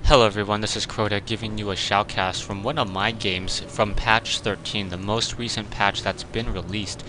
Hello everyone, this is Crota giving you a shoutcast from one of my games from patch 13, the most recent patch that's been released.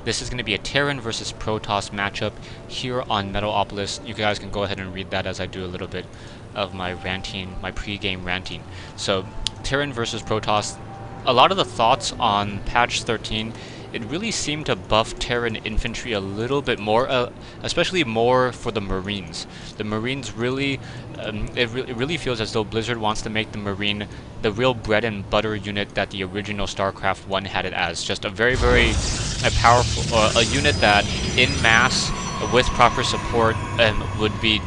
This is going to be a Terran versus Protoss matchup here on Metalopolis. You guys can go ahead and read that as I do a little bit of my ranting, my pre-game ranting. So, Terran versus Protoss, a lot of the thoughts on patch 13, it really seemed to buff Terran infantry a little bit more, especially more for the Marines. The Marines really, it really feels as though Blizzard wants to make the Marine the real bread and butter unit that the original StarCraft 1 had it as. Just a very powerful, a unit that in mass with proper support would be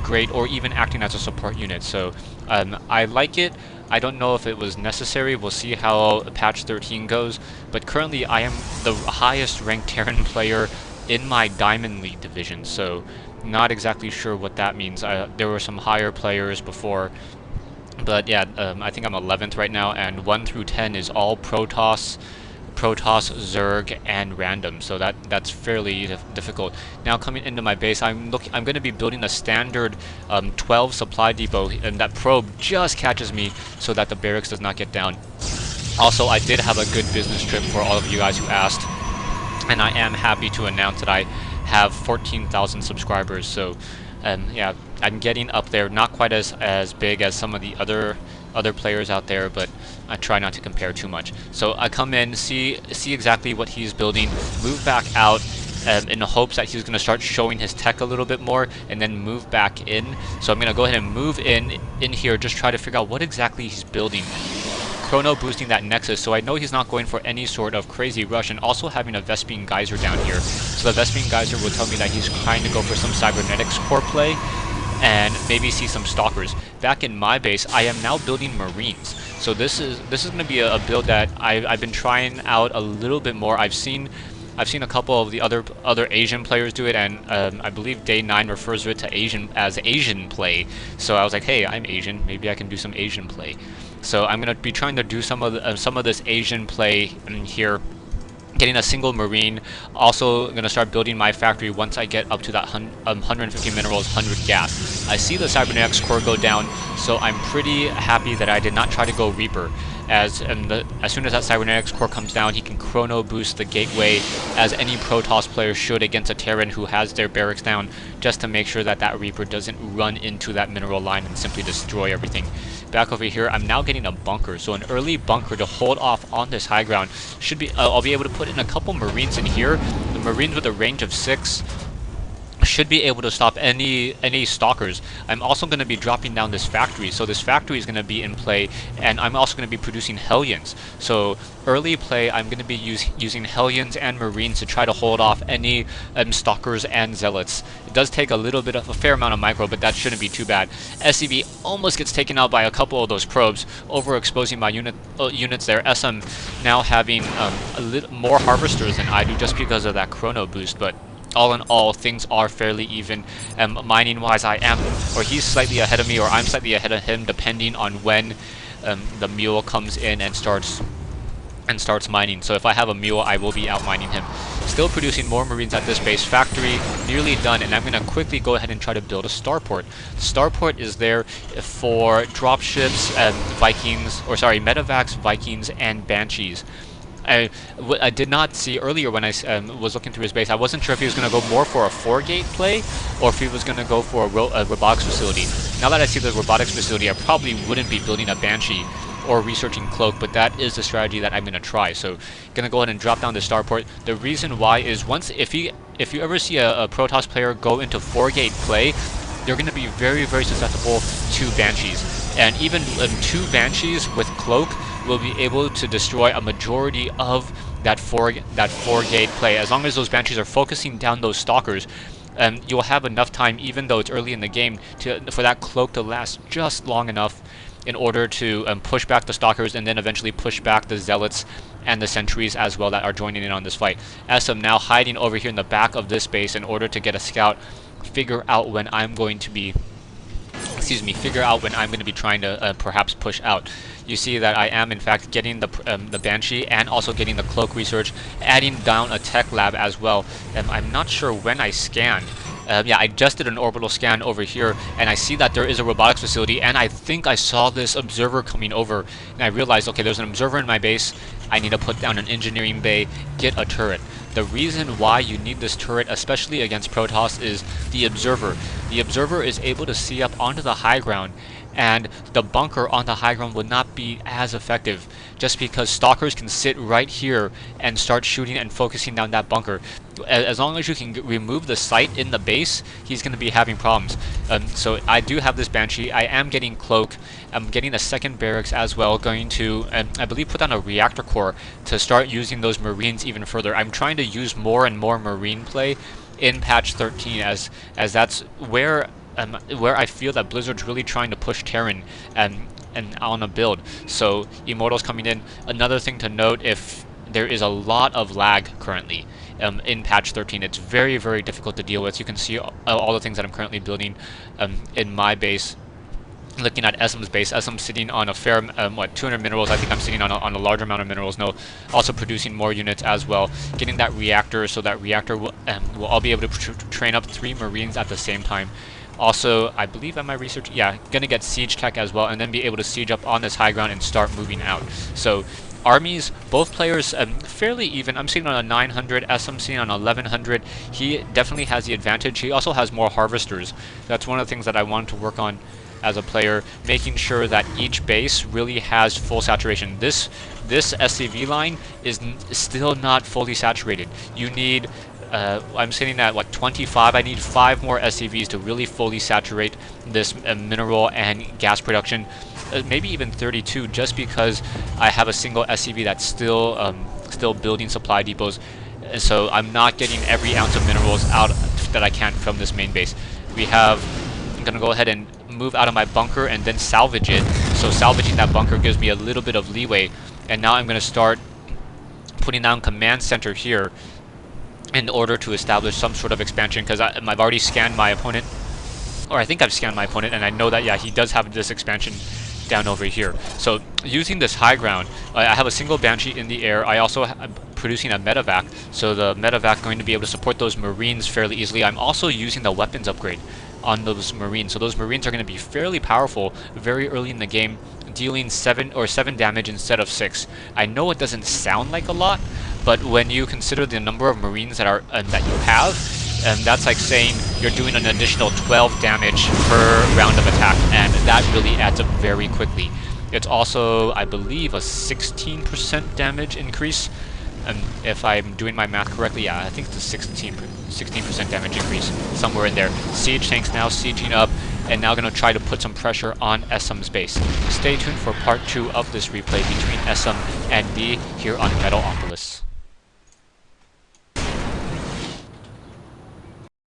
great, or even acting as a support unit. So I like it. I don't know if it was necessary. We'll see how patch 13 goes. But currently, I am the highest ranked Terran player in my Diamond League division. So not exactly sure what that means. There were some higher players before. But yeah, I think I'm 11th right now, and 1 through 10 is all Protoss, Zerg, and random, so that's fairly difficult. Now coming into my base, I'm going to be building a standard 12 supply depot, and that probe just catches me so that the barracks does not get down. Also, I did have a good business trip for all of you guys who asked, and I am happy to announce that I have 14,000 subscribers. So yeah, I'm getting up there, not quite as big as some of the other players out there, but I try not to compare too much. So I come in, see exactly what he's building, move back out in the hopes that he's going to start showing his tech a little bit more, and then move back in. So I'm going to go ahead and move in here, just try to figure out what exactly he's building. Chrono boosting that Nexus, so I know he's not going for any sort of crazy rush, and also having a Vespene Geyser down here. So the Vespene Geyser will tell me that he's trying to go for some Cybernetics core play, and maybe see some Stalkers. Back in my base, I am now building Marines. So this is going to be a build that I've been trying out a little bit more. I've seen a couple of the other Asian players do it, and I believe Day 9 refers to it to Asian play. So I was like, hey, I'm Asian, maybe I can do some Asian play. So I'm going to be trying to do some of this Asian play in here, getting a single Marine. Also going to start building my factory once I get up to that 150 minerals, 100 gas. I see the Cybernetics core go down, so I'm pretty happy that I did not try to go Reaper. As soon as that Cybernetics core comes down, he can chrono boost the gateway, as any Protoss player should against a Terran who has their barracks down, just to make sure that that Reaper doesn't run into that mineral line and simply destroy everything. Back over here, I'm now getting a bunker, so an early bunker to hold off on this high ground. Should be I'll be able to put in a couple Marines in here. The Marines with a range of 6 should be able to stop any Stalkers. I'm also going to be dropping down this factory, so this factory is going to be in play, and I'm also going to be producing Hellions. So early play, I'm going to be using Hellions and Marines to try to hold off any Stalkers and Zealots. It does take a fair amount of micro, but that shouldn't be too bad. SCV almost gets taken out by a couple of those probes, overexposing my units there. Esseim now having a little more harvesters than I do, just because of that chrono boost, but all in all, things are fairly even. Mining-wise, he's slightly ahead of me, or I'm slightly ahead of him, depending on when the mule comes in and starts mining. So if I have a mule, I will be out mining him. Still producing more Marines at this base. Factory nearly done, and I'm going to quickly go ahead and try to build a starport. Starport is there for dropships, medevacs, Vikings, and Banshees. I did not see earlier when I was looking through his base. I wasn't sure if he was going to go more for a 4-gate play, or if he was going to go for a robotics facility. Now that I see the robotics facility, I probably wouldn't be building a Banshee or researching Cloak, but that is the strategy that I'm going to try. So, going to go ahead and drop down the starport. The reason why is if you ever see a Protoss player go into 4-gate play, they're going to be very susceptible to Banshees. And even 2 Banshees with Cloak will be able to destroy a majority of that 4-gate play. As long as those Banshees are focusing down those Stalkers, you'll have enough time, even though it's early in the game, for that Cloak to last just long enough in order to push back the Stalkers, and then eventually push back the Zealots and the Sentries as well that are joining in on this fight. Esseim now hiding over here in the back of this base in order to get a scout, figure out when I'm going to be trying to perhaps push out. You see that I am in fact getting the Banshee and also getting the Cloak research, adding down a tech lab as well. I'm not sure when I scanned, Yeah, I just did an orbital scan over here, and I see that there is a robotics facility, and I think I saw this observer coming over, and I realized, okay, there's an observer in my base. I need to put down an engineering bay, get a turret. The reason why you need this turret, especially against Protoss, is the observer. The observer is able to see up onto the high ground, and the bunker on the high ground would not be as effective just because stalkers can sit right here and start shooting and focusing down that bunker. As long as you can remove the sight in the base, he's going to be having problems. So I do have this Banshee. I am getting Cloak. I'm getting a second barracks as well, going to, I believe, put down a reactor core to start using those Marines even further. I'm trying to use more and more Marine play in patch 13 as that's where I feel that Blizzard's really trying to push Terran and on a build. So Immortals coming in. Another thing to note, if there is a lot of lag currently in patch 13, it's very, very difficult to deal with. You can see all the things that I'm currently building in my base. Looking at Esseim's base, Esseim's sitting on a fair, 200 minerals. I think I'm sitting on a large amount of minerals. No, also producing more units as well. Getting that reactor, so that reactor will all be able to train up 3 Marines at the same time. Also, I believe at my research, yeah, gonna get siege tech as well, and then be able to siege up on this high ground and start moving out. So armies, both players fairly even. I'm sitting on a 900, Esseim sitting on 1100. He definitely has the advantage. He also has more harvesters. That's one of the things that I wanted to work on as a player, making sure that each base really has full saturation. This SCV line is still not fully saturated. You need I'm sitting at 25. I need 5 more SCVs to really fully saturate this mineral and gas production. Maybe even 32, just because I have a single SCV that's still building supply depots. And so I'm not getting every ounce of minerals out that I can from this main base. I'm gonna go ahead and move out of my bunker and then salvage it. So salvaging that bunker gives me a little bit of leeway. And now I'm gonna start putting down command center here in order to establish some sort of expansion, because I've already scanned my opponent, or I think I've scanned my opponent, and I know that, yeah, he does have this expansion down over here. So using this high ground, I have a single Banshee in the air. I also am producing a medevac, so the medevac going to be able to support those Marines fairly easily. I'm also using the weapons upgrade on those Marines, so those Marines are going to be fairly powerful very early in the game, dealing 7 damage instead of 6. I know it doesn't sound like a lot, but when you consider the number of Marines that you have, that's like saying you're doing an additional 12 damage per round of attack, and that really adds up very quickly. It's also, I believe, a 16% damage increase. If I'm doing my math correctly, yeah, I think it's a 16% damage increase, somewhere in there. Siege tanks now sieging up, and now going to try to put some pressure on Esseim's base. Stay tuned for part 2 of this replay between Esseim and me here on Metalopolis.